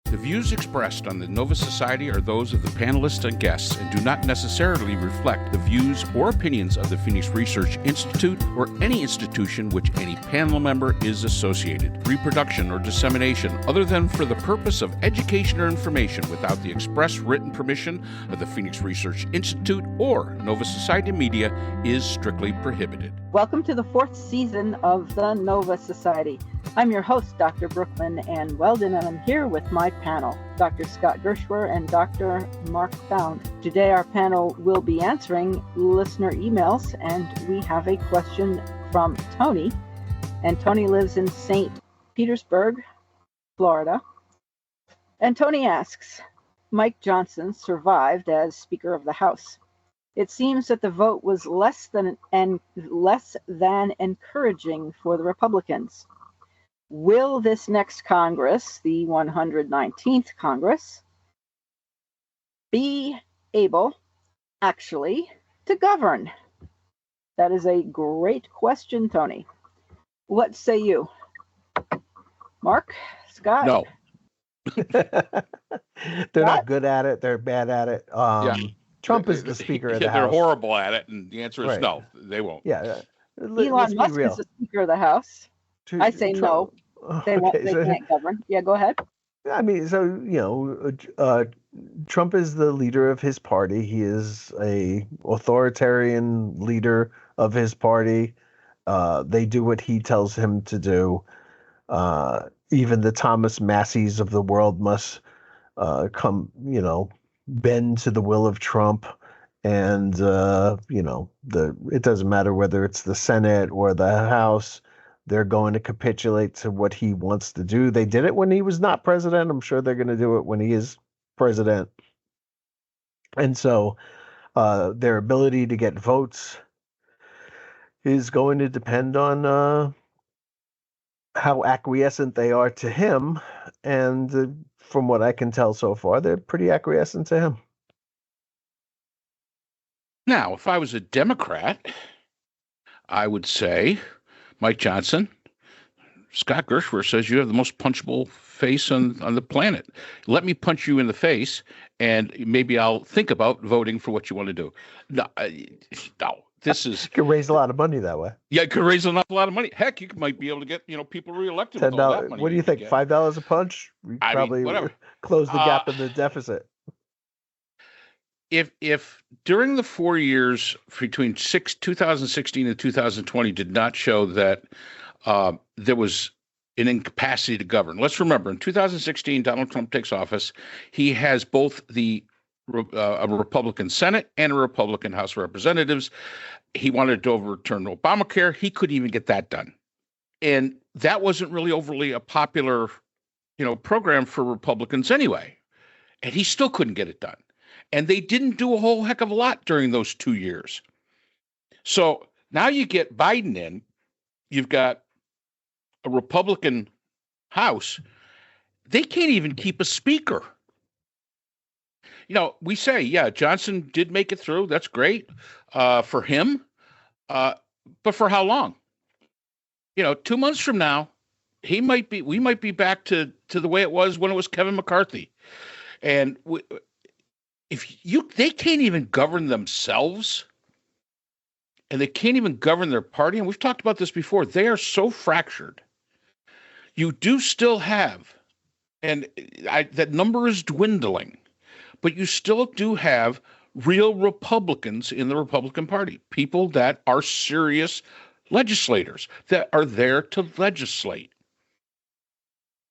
The views expressed on the Nova Society are those of the panelists and guests and do not necessarily reflect the views or opinions of the Phoenix Research Institute or any institution which any panel member is associated. Reproduction or dissemination, other than for the purpose of education or information without the express written permission of the Phoenix Research Institute or Nova Society Media, is strictly prohibited. Welcome to the fourth season of the Nova Society. I'm your host, Dr. Brooklyn Ann Weldon, and I'm here with my panel, Dr. Scott Gershwer and Dr. Mark Found. Today our panel will be answering listener emails, and we have a question from Tony. And Tony lives in St. Petersburg, Florida. And Tony asks, Mike Johnson survived as Speaker of the House. It seems that the vote was less than encouraging for the Republicans. Will this next Congress, the 119th Congress, be able actually to govern? That is a great question, Tony. What say you? Mark? Scott? No. They're not good at it. They're bad at it. Trump is the Speaker of the House. They're horrible at it, and the answer is Right. No, they won't. Yeah. Elon Musk is the Speaker of the House. I say no. They won't. Okay, They can't govern. Yeah, go ahead. I mean, Trump is the leader of his party. He is a authoritarian leader of his party. They do what he tells him to do. Even the Thomas Masseys of the world must bend to the will of Trump. And, it doesn't matter whether it's the Senate or the House. They're going to capitulate to what he wants to do. They did it when he was not president. I'm sure they're going to do it when he is president. And so their ability to get votes is going to depend on how acquiescent they are to him. And from what I can tell so far, they're pretty acquiescent to him. Now, if I was a Democrat, I would say, Mike Johnson, Scott Gershwer says you have the most punchable face on the planet. Let me punch you in the face, and maybe I'll think about voting for what you want to do. No, this is... You can raise a lot of money that way. Yeah, it could raise an awful lot of money. Heck, you might be able to get people reelected with all that money. What do you think, $5 a punch? Probably close the gap in the deficit. If during the 4 years between 2016 and 2020 did not show that there was an incapacity to govern. Let's remember, in 2016, Donald Trump takes office. He has both a Republican Senate and a Republican House of Representatives. He wanted to overturn Obamacare. He couldn't even get that done. And that wasn't really overly a popular, program for Republicans anyway. And he still couldn't get it done. And they didn't do a whole heck of a lot during those 2 years. So now you get Biden in, you've got a Republican House. They can't even keep a speaker. We say, yeah, Johnson did make it through. That's great for him. But for how long? 2 months from now, we might be back to the way it was when it was Kevin McCarthy. And they can't even govern themselves, and they can't even govern their party. And we've talked about this before. They are so fractured. You do still have, and that number is dwindling, but you still do have real Republicans in the Republican Party, people that are serious legislators that are there to legislate.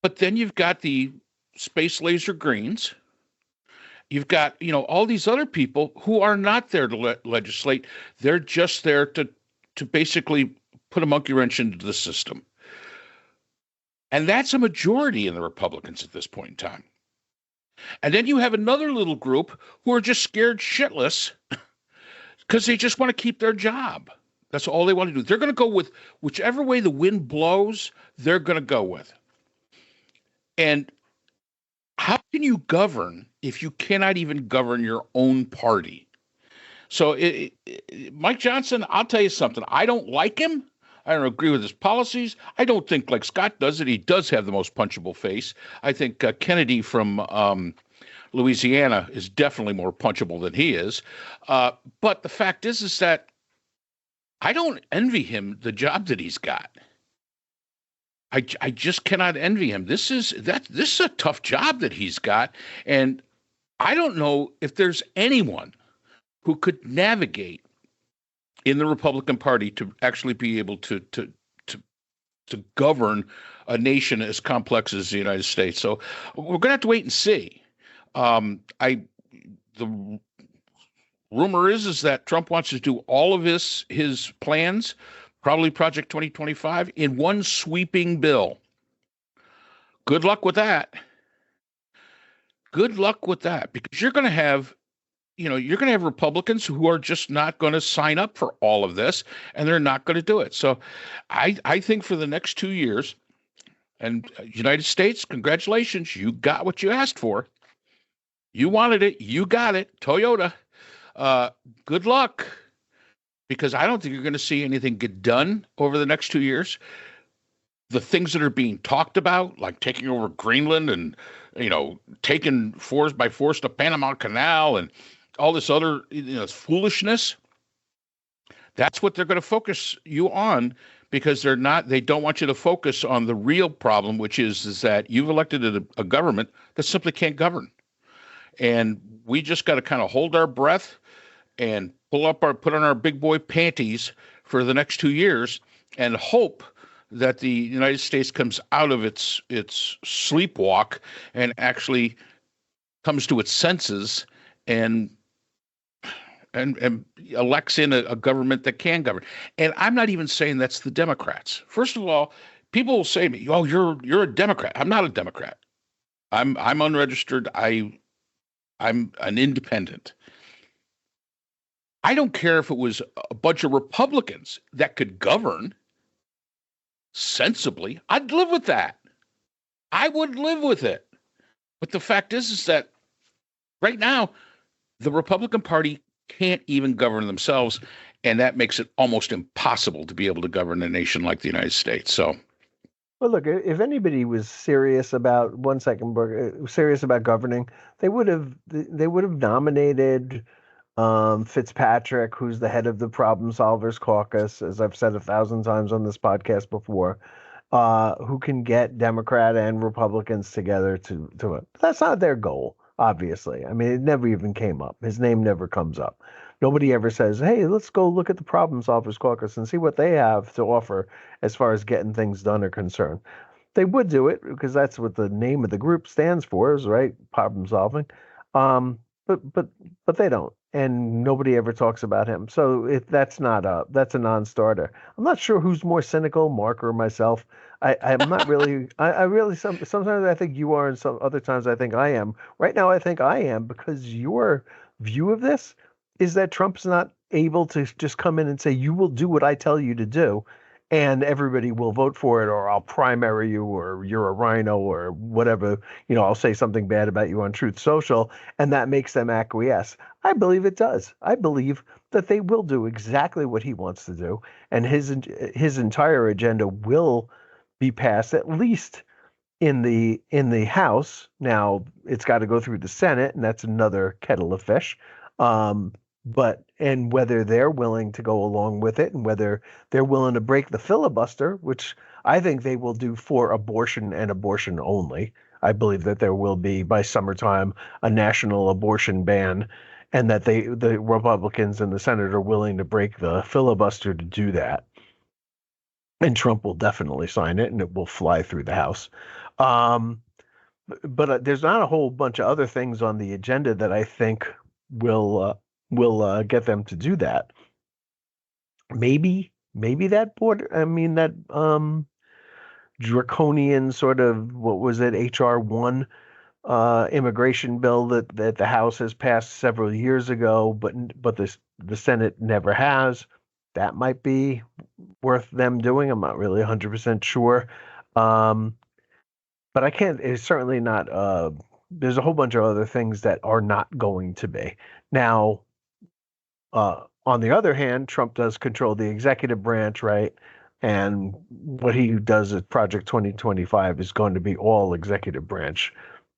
But then you've got the space laser greens. You've got, all these other people who are not there to legislate. They're just there to basically put a monkey wrench into the system. And that's a majority in the Republicans at this point in time. And then you have another little group who are just scared shitless because they just want to keep their job. That's all they want to do. They're going to go with whichever way the wind blows, they're going to go with. And how can you govern if you cannot even govern your own party? So Mike Johnson, I'll tell you something. I don't like him. I don't agree with his policies. I don't think, like Scott does it, he does have the most punchable face. I think Kennedy from Louisiana is definitely more punchable than he is. But the fact is that I don't envy him the job that he's got. I just cannot envy him. This is a tough job that he's got, and I don't know if there's anyone who could navigate in the Republican Party to actually be able to govern a nation as complex as the United States. So we're going to have to wait and see. The rumor is that Trump wants to do all of his plans, probably Project 2025, in one sweeping bill. Good luck with that. Good luck with that, because you're going to have Republicans who are just not going to sign up for all of this, and they're not going to do it. So I think for the next 2 years, and United States, congratulations, you got what you asked for. You wanted it, you got it, Toyota. Good luck, because I don't think you're going to see anything get done over the next 2 years. The things that are being talked about, like taking over Greenland and, taking by force the Panama Canal and all this other, foolishness, that's what they're going to focus you on, because they don't want you to focus on the real problem, which is that you've elected a government that simply can't govern. And we just got to kind of hold our breath and put on our big boy panties for the next 2 years and hope that the United States comes out of its sleepwalk and actually comes to its senses and elects in a government that can govern. And I'm not even saying that's the Democrats. First of all, people will say to me, "Oh, you're a Democrat." I'm not a Democrat. I'm unregistered. I'm an independent. I don't care if it was a bunch of Republicans that could govern sensibly. I'd live with that. I would live with it. But the fact is that right now, the Republican Party can't even govern themselves, and that makes it almost impossible to be able to govern a nation like the United States. So, well, look, if anybody was serious about serious about governing, they would have nominated Fitzpatrick, who's the head of the Problem Solvers Caucus, as I've said 1,000 times on this podcast before, who can get Democrat and Republicans together to it. That's not their goal, obviously. I mean, it never even came up. His name never comes up. Nobody ever says, "Hey, let's go look at the Problem Solvers Caucus and see what they have to offer as far as getting things done are concerned." They would do it because that's what the name of the group stands for, is right, problem solving. But they don't, and nobody ever talks about him. So that's a non-starter. I'm not sure who's more cynical, Mark or myself. I'm not really. I really sometimes I think you are, and some other times I think I am. Right now, I think I am, because your view of this is that Trump's not able to just come in and say, "You will do what I tell you to do," and everybody will vote for it, or I'll primary you, or you're a rhino, or whatever. I'll say something bad about you on Truth Social, and that makes them acquiesce. I believe it does. I believe that they will do exactly what he wants to do, and his entire agenda will be passed, at least in the House. Now it's got to go through the Senate, and that's another kettle of fish. And whether they're willing to go along with it, and whether they're willing to break the filibuster, which I think they will do for abortion and abortion only. I believe that there will be, by summertime, a national abortion ban, and that the Republicans in the Senate are willing to break the filibuster to do that. And Trump will definitely sign it, and it will fly through the House. But there's not a whole bunch of other things on the agenda that I think will get them to do that. Maybe that draconian sort of, what was it, HR1 immigration bill that the House has passed several years ago, but the Senate never has. That might be worth them doing. I'm not really 100% sure. But I can't. It's certainly not. There's a whole bunch of other things that are not going to be. Now, on the other hand, Trump does control the executive branch, right? And what he does at Project 2025 is going to be all executive branch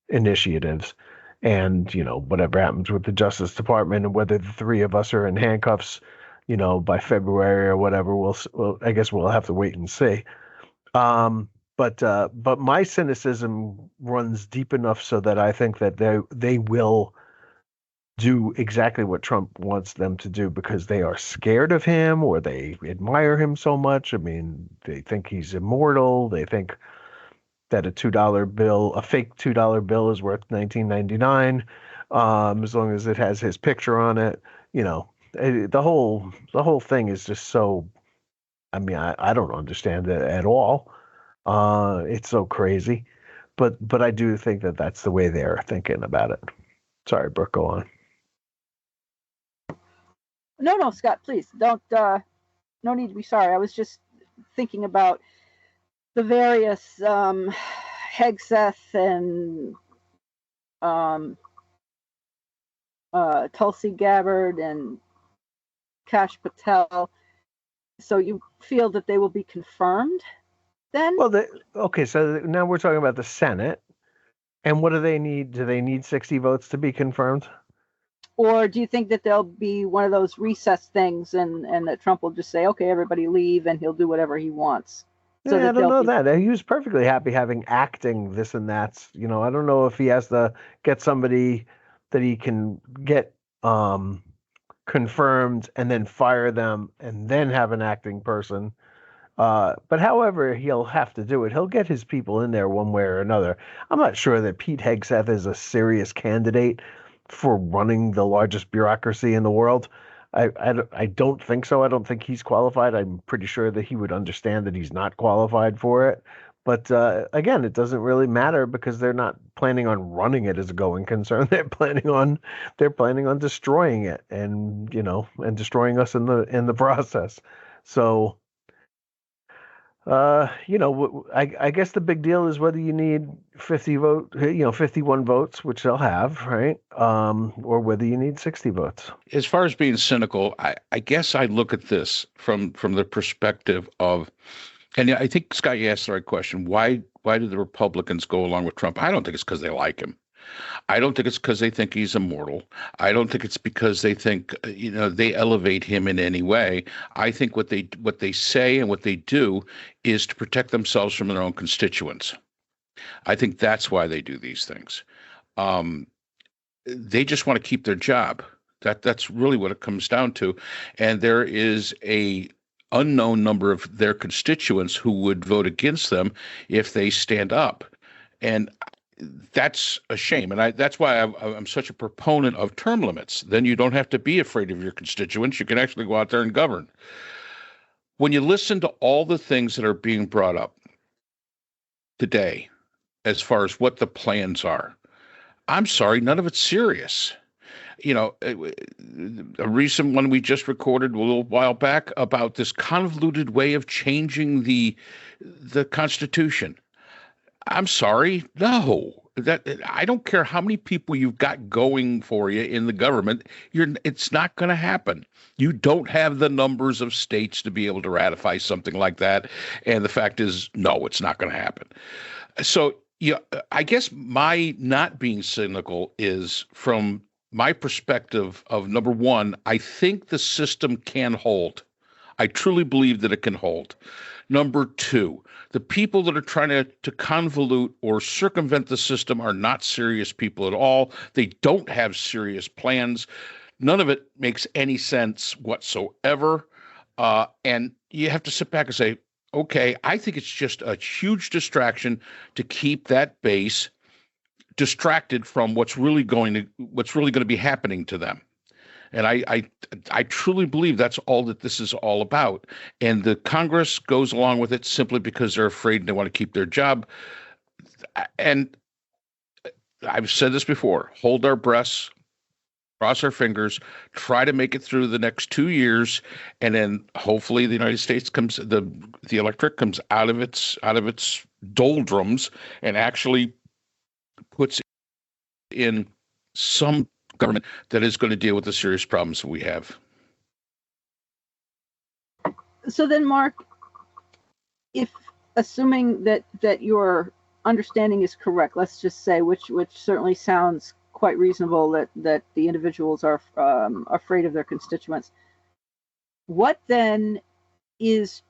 initiatives. And, whatever happens with the Justice Department and whether the three of us are in handcuffs, by February or whatever, I guess we'll have to wait and see. But my cynicism runs deep enough so that I think that they will do exactly what Trump wants them to do because they are scared of him or they admire him so much. I mean, they think he's immortal. They think that a fake $2 bill is worth $19.99, as long as it has his picture on it. The whole thing is just so. I mean, I don't understand it at all. It's so crazy, but I do think that that's the way they're thinking about it. Sorry, Brooke, go on. No, Scott, please don't. No need to be sorry. I was just thinking about the various Hegseth and Tulsi Gabbard and Kash Patel. So you feel that they will be confirmed then? Well, okay, so now we're talking about the Senate. And what do they need? Do they need 60 votes to be confirmed? Or do you think that there'll be one of those recess things and that Trump will just say, okay, everybody leave, and he'll do whatever he wants? So I don't know that. He was perfectly happy having acting this and that. I don't know if he has to get somebody that he can get confirmed and then fire them and then have an acting person. But however he'll have to do it, he'll get his people in there one way or another. I'm not sure that Pete Hegseth is a serious candidate for running the largest bureaucracy in the world. I don't think so. I don't think he's qualified. I'm pretty sure that he would understand that he's not qualified for it. But again, it doesn't really matter because they're not planning on running it as a going concern. They're planning on destroying it and destroying us in the process. So I guess the big deal is whether you need 51 votes, which they'll have, right? Or whether you need 60 votes. As far as being cynical, I guess I look at this from the perspective of, and I think, Scott, you asked the right question. Why do the Republicans go along with Trump? I don't think it's because they like him. I don't think it's because they think he's immortal. I don't think it's because they think, they elevate him in any way. I think what they say and what they do is to protect themselves from their own constituents. I think that's why they do these things. They just want to keep their job. That's really what it comes down to. And there is a unknown number of their constituents who would vote against them if they stand up. And that's a shame. And that's why I'm such a proponent of term limits. Then you don't have to be afraid of your constituents. You can actually go out there and govern. When you listen to all the things that are being brought up today, as far as what the plans are, I'm sorry, none of it's serious. A recent one we just recorded a little while back about this convoluted way of changing the Constitution. I'm sorry, no. I don't care how many people you've got going for you in the government. It's not going to happen. You don't have the numbers of states to be able to ratify something like that. And the fact is, no, it's not going to happen. So, I guess my not being cynical is from my perspective of, number one, I think the system can hold. I truly believe that it can hold. Number two, the people that are trying to convolute or circumvent the system are not serious people at all. They don't have serious plans. None of it makes any sense whatsoever. And you have to sit back and say, okay, I think it's just a huge distraction to keep that base distracted from what's really going to be happening to them. And I truly believe that's all that this is all about. And the Congress goes along with it simply because they're afraid and they want to keep their job. And I've said this before, hold our breaths, cross our fingers, try to make it through the next 2 years, and then hopefully the United States the electorate comes out of its doldrums and actually puts in some government that is going to deal with the serious problems that we have. So then, Mark, if assuming that your understanding is correct, let's just say, which certainly sounds quite reasonable, that the individuals are afraid of their constituents. What then is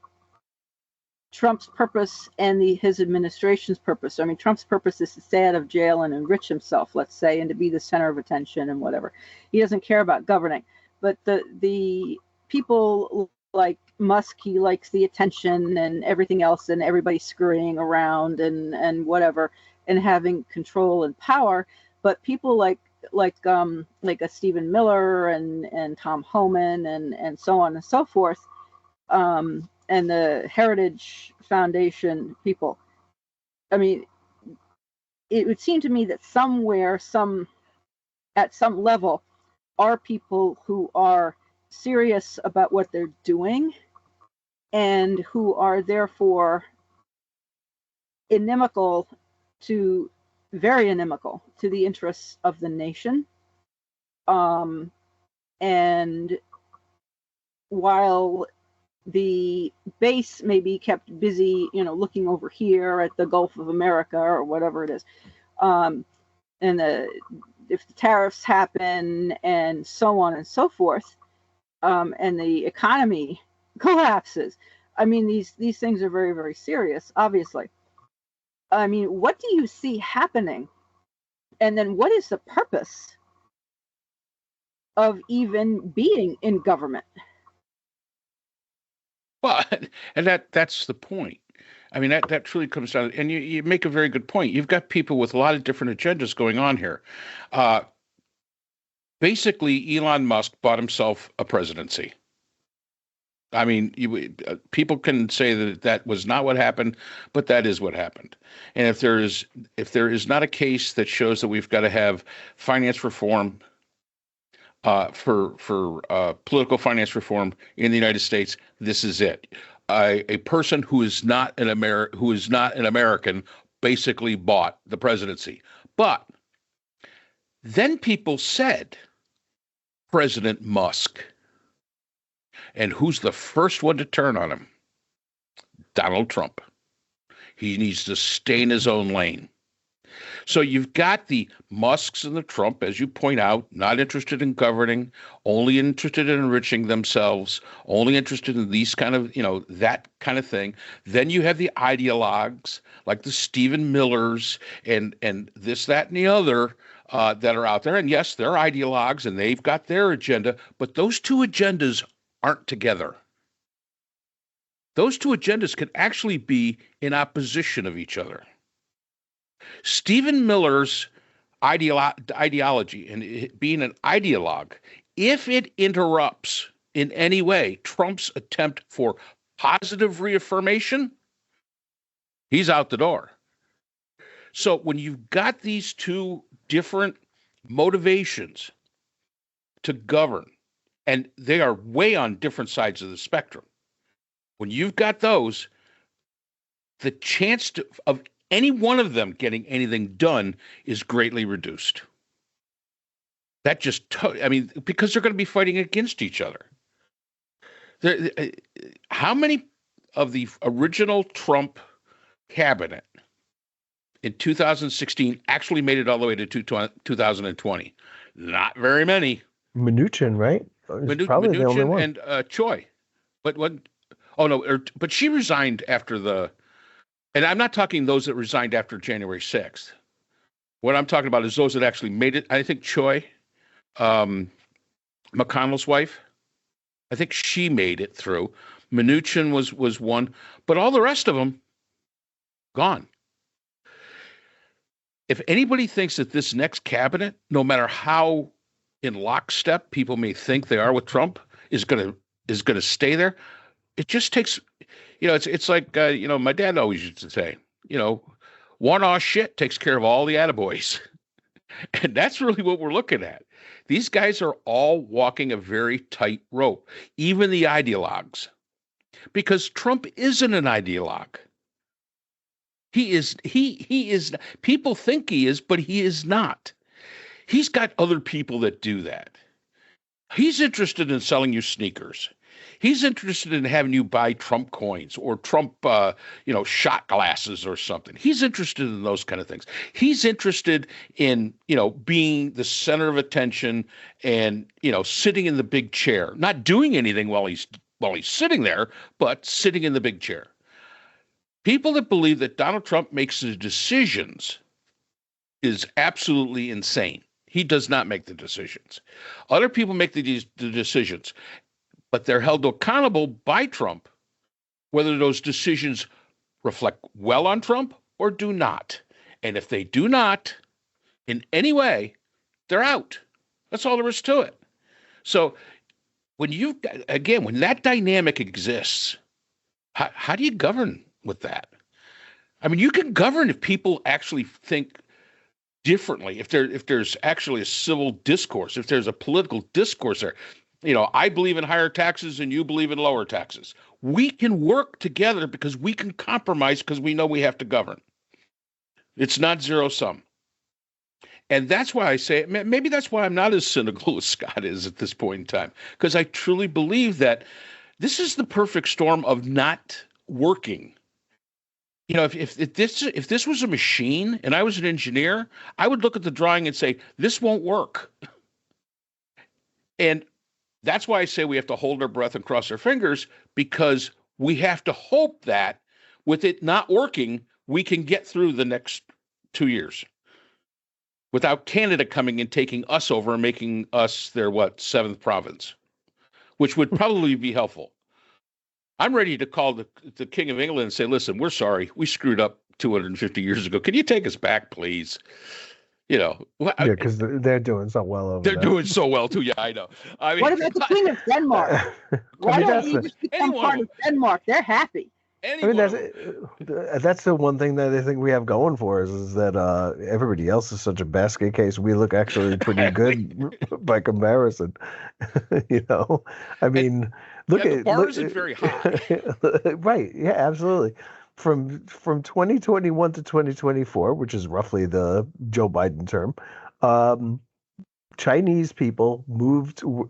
Trump's purpose and his administration's purpose? I mean, Trump's purpose is to stay out of jail and enrich himself, let's say, and to be the center of attention and whatever. He doesn't care about governing. But the people like Musk, he likes the attention and everything else, and everybody scurrying around and whatever, and having control and power. But people like a Stephen Miller and Tom Homan and so on and so forth, and the Heritage Foundation people. I mean, it would seem to me that somewhere, at some level, are people who are serious about what they're doing and who are therefore very inimical to the interests of the nation. And while the base may be kept busy, looking over here at the Gulf of America or whatever it is, and if the tariffs happen and so on and so forth, and the economy collapses, I mean, these things are very, very serious, obviously. I mean, what do you see happening? And then what is the purpose of even being in government? Well, and that's the point. I mean, that truly comes down, and you make a very good point. You've got people with a lot of different agendas going on here. Basically, Elon Musk bought himself a presidency. I mean, people can say that was not what happened, but that is what happened. And if there is not a case that shows that we've got to have finance reform for political finance reform in the United States, this is it. A person who is not an American basically bought the presidency. But then people said, President Musk. And who's the first one to turn on him? Donald Trump. He needs to stay in his own lane. So you've got the Musks and the Trump, as you point out, not interested in governing, only interested in enriching themselves, only interested in these kind of, that kind of thing. Then you have the ideologues like the Stephen Millers and this, that, and the other that are out there. And yes, they're ideologues and they've got their agenda, but those two agendas aren't together. Those two agendas can actually be in opposition of each other. Stephen Miller's ideology and being an ideologue, if it interrupts in any way Trump's attempt for positive reaffirmation, he's out the door. So when you've got these two different motivations to govern, and they are way on different sides of the spectrum, when you've got those, the chance of any one of them getting anything done is greatly reduced. That just, because they're going to be fighting against each other. How many of the original Trump cabinet in 2016 actually made it all the way to 2020? Not very many. Mnuchin, right? Probably the only one. And Choi. But she resigned after and I'm not talking those that resigned after January 6th. What I'm talking about is those that actually made it. I think Choi, McConnell's wife, I think she made it through. Mnuchin was one, but all the rest of them, gone. If anybody thinks that this next cabinet, no matter how in lockstep people may think they are with Trump, is going to stay there, it just takes, it's like, my dad always used to say, one aw shit takes care of all the attaboys. And that's really what we're looking at. These guys are all walking a very tight rope, even the ideologues, because Trump isn't an ideologue. He is, people think he is, but he is not. He's got other people that do that. He's interested in selling you sneakers. He's interested in having you buy Trump coins or Trump, shot glasses or something. He's interested in those kind of things. He's interested in, being the center of attention and, sitting in the big chair, not doing anything while he's sitting there, but sitting in the big chair. People that believe that Donald Trump makes the decisions is absolutely insane. He does not make the decisions. Other people make the decisions, but they're held accountable by Trump, whether those decisions reflect well on Trump or do not. And if they do not, in any way, they're out. That's all there is to it. So when that dynamic exists, how do you govern with that? I mean, you can govern if people actually think differently, if there's actually a civil discourse, if there's a political discourse there. I believe in higher taxes and you believe in lower taxes. We can work together because we can compromise because we know we have to govern. It's not zero sum. And that's why I say, maybe that's why I'm not as cynical as Scott is at this point in time, because I truly believe that this is the perfect storm of not working. If this was a machine and I was an engineer, I would look at the drawing and say, this won't work. And that's why I say we have to hold our breath and cross our fingers, because we have to hope that with it not working, we can get through the next 2 years without Canada coming and taking us over and making us their, seventh province, which would probably be helpful. I'm ready to call the King of England and say, listen, we're sorry. We screwed up 250 years ago. Can you take us back, please? Because they're doing so well over there. They're doing so well, too. Yeah, I know. I mean, what about the King of Denmark? Why don't you just become part of Denmark? They're happy. That's the one thing that I think we have going for us is that everybody else is such a basket case. We look actually pretty good by comparison. I mean, the bar isn't very high. Right? Yeah, absolutely. From 2021 to 2024, which is roughly the Joe Biden term, Chinese people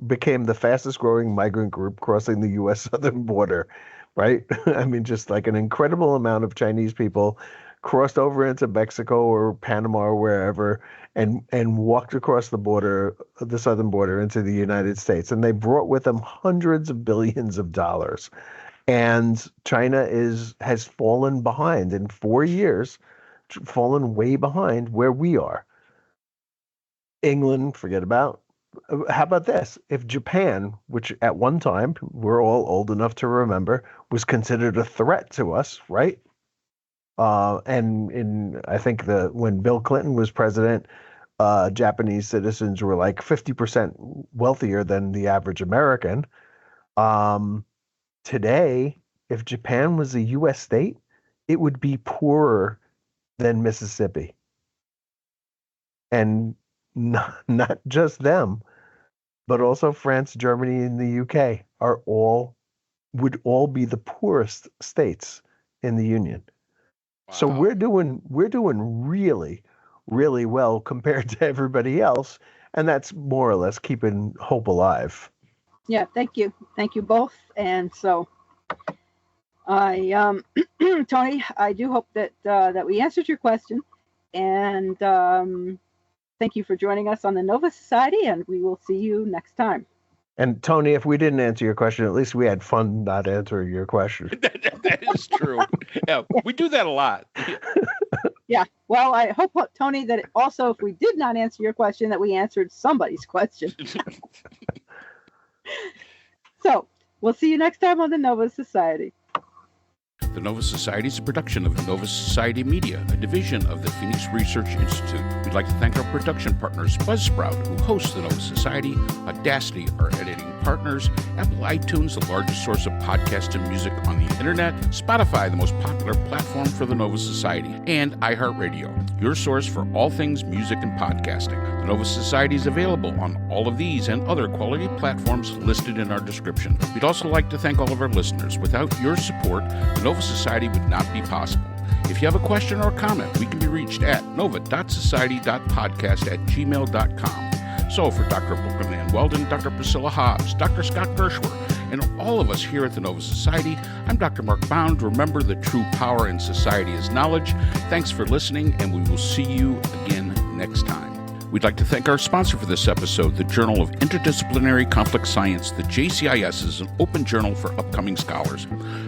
became the fastest growing migrant group crossing the U.S. southern border. Right? I mean, just like an incredible amount of Chinese people crossed over into Mexico or Panama or wherever and walked across the southern border into the United States. And they brought with them hundreds of billions of dollars. And China has fallen behind in 4 years, fallen way behind where we are. England, forget about. How about this? If Japan, which at one time, we're all old enough to remember, was considered a threat to us, right? And I think when Bill Clinton was president, Japanese citizens were like 50% wealthier than the average American. Today, if Japan was a U.S. state, it would be poorer than Mississippi. And not just them, but also France, Germany, and the UK would all be the poorest states in the Union. Wow. So we're doing really, really well compared to everybody else, and that's more or less keeping hope alive. Yeah, thank you both. And so, I Tony, I do hope that we answered your question, and thank you for joining us on the Nova Society, and we will see you next time. And Tony, if we didn't answer your question, at least we had fun not answering your question. That is true. Yeah, we do that a lot. Yeah. Well, I hope, Tony, that also, if we did not answer your question, that we answered somebody's question. So we'll see you next time on the Nova Society. The Nova Society is a production of Nova Society Media, a division of the Phoenix Research Institute. We'd like to thank our production partners, Buzzsprout, who hosts the Nova Society, Audacity, our editing partners, Apple iTunes, the largest source of podcasts and music on the internet, Spotify, the most popular platform for the Nova Society, and iHeartRadio, your source for all things music and podcasting. The Nova Society is available on all of these and other quality platforms listed in our description. We'd also like to thank all of our listeners. Without your support, the Nova Society would not be possible. If you have a question or comment, we can be reached at nova.society.podcast@gmail.com. So for Dr. Brooklyn Ann Weldon, Dr. Priscilla Hobbs, Dr. Scott Gershwer, and all of us here at the Nova Society. I'm Dr. Mark Bound. Remember, the true power in society is knowledge. Thanks for listening, and we will see you again next time. We'd like to thank our sponsor for this episode, the Journal of Interdisciplinary Complex Science. The JCIS is an open journal for upcoming scholars.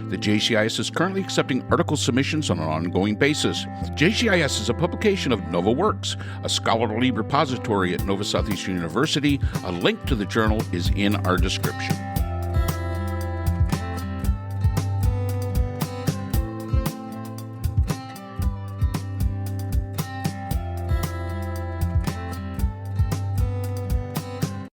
The JCIS is currently accepting article submissions on an ongoing basis. JCIS is a publication of NovaWorks, a scholarly repository at Nova Southeastern University. A link to the journal is in our description.